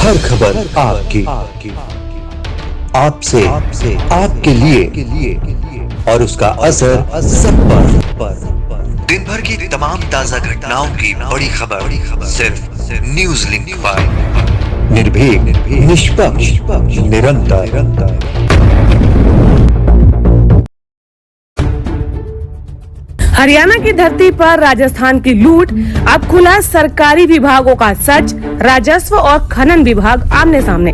हर खबर आपकी, आपसे, आपके लिए और उसका असर सब पर। दिन भर की तमाम ताजा घटनाओं की बड़ी खबर सिर्फ न्यूज लिंक पर। निर्भीक, निष्पक्ष, निरंतर। हरियाणा की धरती पर राजस्थान की लूट, अब खुला सरकारी विभागों का सच। राजस्व और खनन विभाग आमने सामने।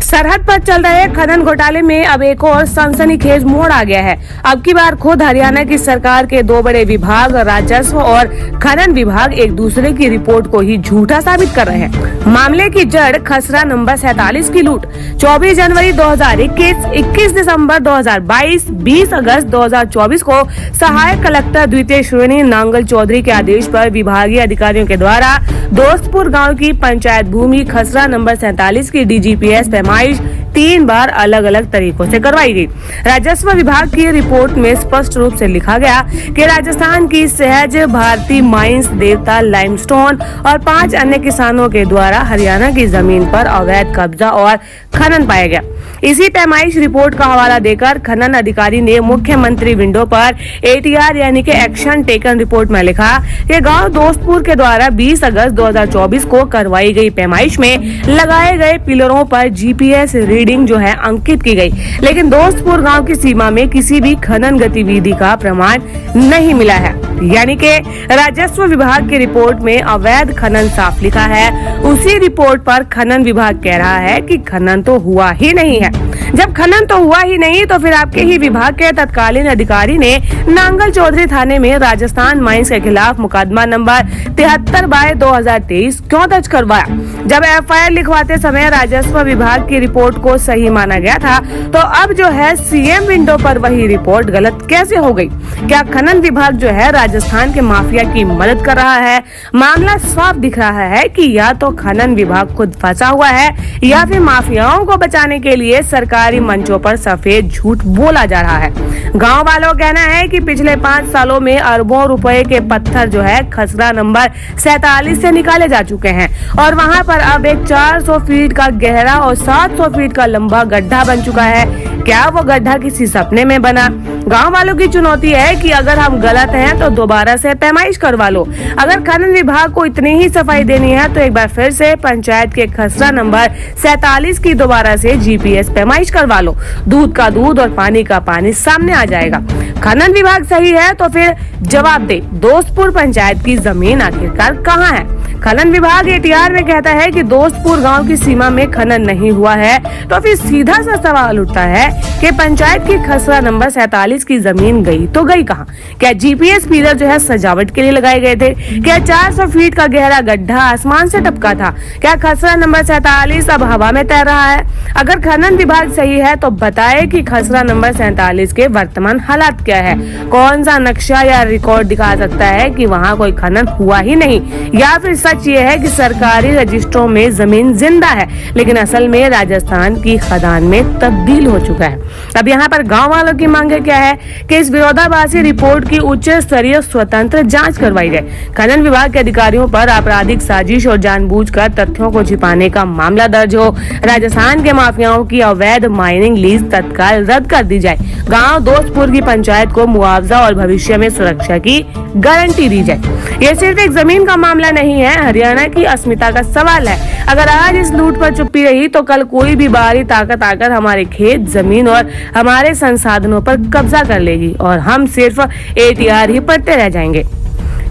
सरहद पर चल रहे खनन घोटाले में अब एक और सनसनीखेज मोड़ आ गया है। अब की बार खुद हरियाणा की सरकार के दो बड़े विभाग राजस्व और खनन विभाग एक दूसरे की रिपोर्ट को ही झूठा साबित कर रहे हैं। मामले की जड़ खसरा नंबर 47 की लूट 24 जनवरी 2021, 21 दिसंबर 2022, 20 अगस्त 2024 को सहायक कलेक्टर द्वितीय श्रेणी नांगल चौधरी के आदेश पर विभागीय अधिकारियों के द्वारा दोस्तपुर गांव की पंचायत भूमि खसरा नंबर 47 की डीजीपीएस पैमाइश 3 बार अलग अलग तरीकों से करवाई गई। राजस्व विभाग की रिपोर्ट में स्पष्ट रूप से लिखा गया कि राजस्थान की सहज भारती माइंस, देवता लाइमस्टोन और 5 अन्य किसानों के द्वारा हरियाणा की जमीन पर अवैध कब्जा और खनन पाया गया। इसी पैमाइश रिपोर्ट का हवाला देकर खनन अधिकारी ने मुख्यमंत्री विंडो पर एटीआर यानी कि एक्शन टेकन रिपोर्ट में लिखा कि गांव दोस्तपुर के द्वारा 20 अगस्त 2024 को करवाई गई पैमाइश में लगाए गए पिलरों पर जीपीएस रीडिंग जो है अंकित की गई, लेकिन दोस्तपुर गांव की सीमा में किसी भी खनन गतिविधि का प्रमाण नहीं मिला है। यानी कि राजस्व विभाग की रिपोर्ट में अवैध खनन साफ लिखा है, उसी रिपोर्ट पर खनन विभाग कह रहा है कि खनन तो हुआ ही नहीं है। जब खनन तो हुआ ही नहीं तो फिर आपके ही विभाग के तत्कालीन अधिकारी ने नांगल चौधरी थाने में राजस्थान माइंस के खिलाफ मुकदमा नंबर 73/2023 क्यों दर्ज करवाया? जब एफआईआर लिखवाते समय राजस्व विभाग की रिपोर्ट को सही माना गया था, तो अब जो है सीएम विंडो पर वही रिपोर्ट गलत कैसे हो गई? क्या खनन विभाग जो है राजस्थान के माफिया की मदद कर रहा है? मामला साफ दिख रहा है कि या तो खनन विभाग खुद फंसा हुआ है या फिर माफियाओं को बचाने के लिए सरकारी मंचों पर सफेद झूठ बोला जा रहा है। गांव वालों का कहना है कि पिछले 5 सालों में अरबों रुपए के पत्थर जो है खसरा नंबर 47 से निकाले जा चुके हैं और वहां पर अब एक 400 फीट का गहरा और 700 फीट का लंबा गड्ढा बन चुका है। क्या वो गड्ढा किसी सपने में बना? गांव वालों की चुनौती है कि अगर हम गलत हैं तो दोबारा से पैमाइश करवा लो। अगर खनन विभाग को इतनी ही सफाई देनी है तो एक बार फिर से पंचायत के खसरा नंबर 47 की दोबारा से जीपीएस पैमाइश करवा लो। दूध का दूध और पानी का पानी सामने आ जाएगा। खनन विभाग सही है तो फिर जवाब दे, दोस्तपुर पंचायत की जमीन आखिरकार कहाँ है? खनन विभाग एटीआर में कहता है कि दोस्तपुर गांव की सीमा में खनन नहीं हुआ है, तो फिर सीधा सा सवाल उठता है कि पंचायत की खसरा नंबर 47 की जमीन गई तो गई कहाँ? क्या जीपीएस पिलर जो है सजावट के लिए लगाए गए थे? क्या 400 फीट का गहरा गड्ढा आसमान से टपका था? क्या खसरा नंबर 47 अब हवा में तैर रहा है? अगर खनन विभाग सही है तो बताए कि खसरा नंबर 47 के वर्तमान हालात क्या है? कौन सा नक्शा या रिकॉर्ड दिखा सकता है कि वहाँ कोई खनन हुआ ही नहीं? या फिर सच ये है कि सरकारी रजिस्ट्रों में जमीन जिंदा है लेकिन असल में राजस्थान की खदान में तब्दील हो चुका है। अब यहाँ पर गांव वालों की मांग क्या है कि इस विरोधाभासी रिपोर्ट की उच्च स्तरीय स्वतंत्र जांच करवाई जाए। खनन विभाग के अधिकारियों पर आपराधिक साजिश और जानबूझकर तथ्यों को छिपाने का मामला दर्ज हो। राजस्थान के माफियाओं की अवैध माइनिंग लीज तत्काल रद्द कर दी जाए। गाँव दोस्तपुर की पंचायत को मुआवजा और भविष्य में सुरक्षा की गारंटी दी जाए। ये सिर्फ एक जमीन का मामला नहीं है, हरियाणा की अस्मिता का सवाल है। अगर आज इस लूट पर चुप्पी रही तो कल कोई भी बाहरी ताकत आकर हमारे खेत, जमीन और हमारे संसाधनों पर कब्जा कर लेगी और हम सिर्फ एटीआर ही पढ़ते रह जाएंगे।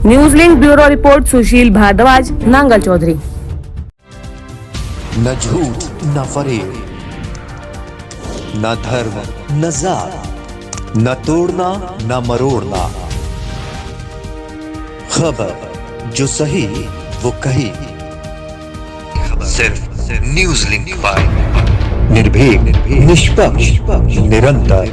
न्यूज लिंक ब्यूरो रिपोर्ट, सुशील भारद्वाज, नांगल चौधरी। न झूठ न फरेब, न धर्म न जात, न तोड़ना न मरोड़ना, खबर जो सही वो कही, सिर्फ न्यूज लिंक पर। निर्भीक, निष्पक्ष, निरंतर।